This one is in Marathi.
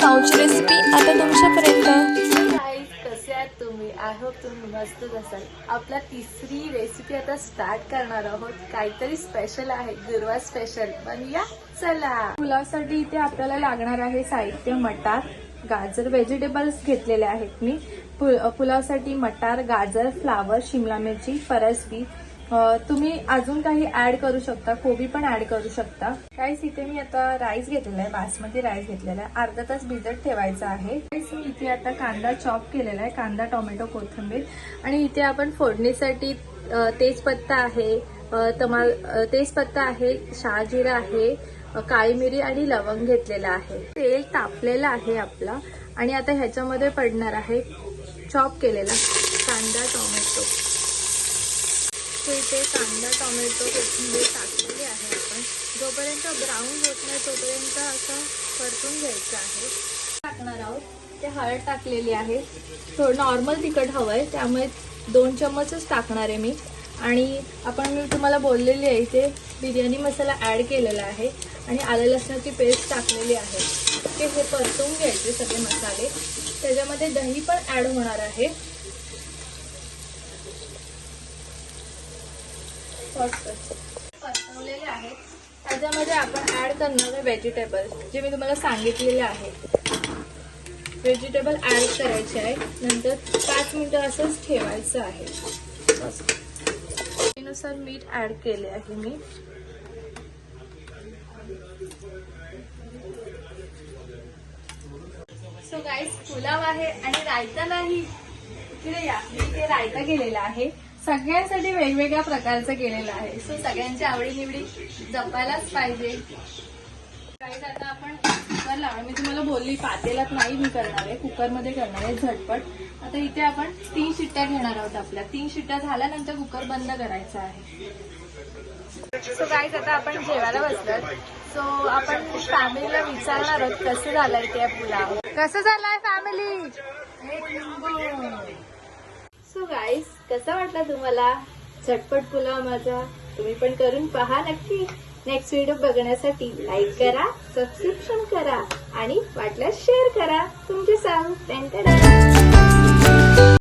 साऊची रेसिपी आता तुमच्यापर्यंत। गाईज, कसे आहात तुम्ही? आय होप तुम्ही मस्तच असाल। आपला तिसरी रेसिपी आता स्टार्ट करणार आहोत। काहीतरी स्पेशल आहे, गुरुवार स्पेशल। बनूया चला। पुलावसाठी इथे आपल्याला लागणार आहे साहित्य: मटार, गाजर, व्हेजिटेबल्स घेतलेले आहेत मी। पुलावसाठी मटार, गाजर, फ्लावर, शिमला मिरची, फरसबी। तुम्ही अजून काही ऍड करू शकता, कोबी पण ऍड करू शकता। गाईस, इथे मी आता राईस घेतलेला आहे, बासमती राईस घेतलेला आहे, अर्धा तास भिजत ठेवायचा आहे। गाईस, मी इथे आता कांदा चॉप केलेला आहे, कांदा, टोमॅटो, कोथिंबीर। आणि इथे आपण फोडणीसाठी तेजपत्ता आहे, तेजपत्ता आहे, शहाजिरा आहे, काळी मिरी आणि लवंग घेतलेला आहे। तेल तापलेलं आहे आपला। आणि आता ह्याच्यामध्ये पडणार आहे चॉप केलेला कांदा, टोमॅटो। तो इथे कांदा, टोमॅटो, कोथिंबीर टाकलेली आहे आपण। जोपर्यंत ब्राऊन होत नाही तोपर्यंत असं परतून घ्यायचं आहे। टाकणार आहोत ते हळद टाकलेली आहे। थोडं नॉर्मल तिखट हवंय, त्यामुळे 2 चम्मचच टाकणार आहे मी। आणि मी तुम्हाला बोललेली आहे इथे बिर्याणी मसाला ऍड केलेला आहे आणि आलं लसणाची पेस्ट टाकलेली आहे। ते हे परतून घ्यायचे सगळे मसाले। त्याच्यामध्ये दही पण ऍड होणार आहे। परतवलेले आहेत, त्याच्यामध्ये आपण ऍड करणार आहे व्हेजिटेबल, जे मी तुम्हाला सांगितलेले आहे। व्हेजिटेबल ऍड करायचे आहे, नंतर 5 मिनिटं असंच ठेवायचं आहे। त्यानुसार मीठ ऍड केले आहे मी। सो गाईस, पुलाव आहे आणि रायता नाही। इकडे या, मी इथे रायता केलेला आहे। सगळ्यांसाठी वेगवेगळ्या प्रकारचं केलेलं आहे। सो सगळ्यांची आवडीनिवडी जपायलाच पाहिजे। गाईस, आता आपण कुकर लावणार। मी तुम्हाला बोलली पातेलात नाही मी करणार आहे, कुकरमध्ये करणार आहे झटपट। आता इथे आपण 3 शिट्ट्या घेणार आहोत। आपल्या 3 शिट्ट्या झाल्यानंतर कुकर बंद करायचा आहे। सो गाईस, आता आपण जेवायला बसलोय। सो आपण फॅमिलीला विचारणार आहोत कसं झालंय ते पुलाव। कसं झालंय फॅमिली? सो गाईस, कसा वाटला तुम्हाला झटपट पुलाव माझा? तुम्ही पण करून पहा नक्की। नेक्स्ट व्हिडिओ बघण्यासाठी लाईक करा, सबस्क्रिप्शन करा आणि वाटल्यास शेअर करा तुमचे सांग।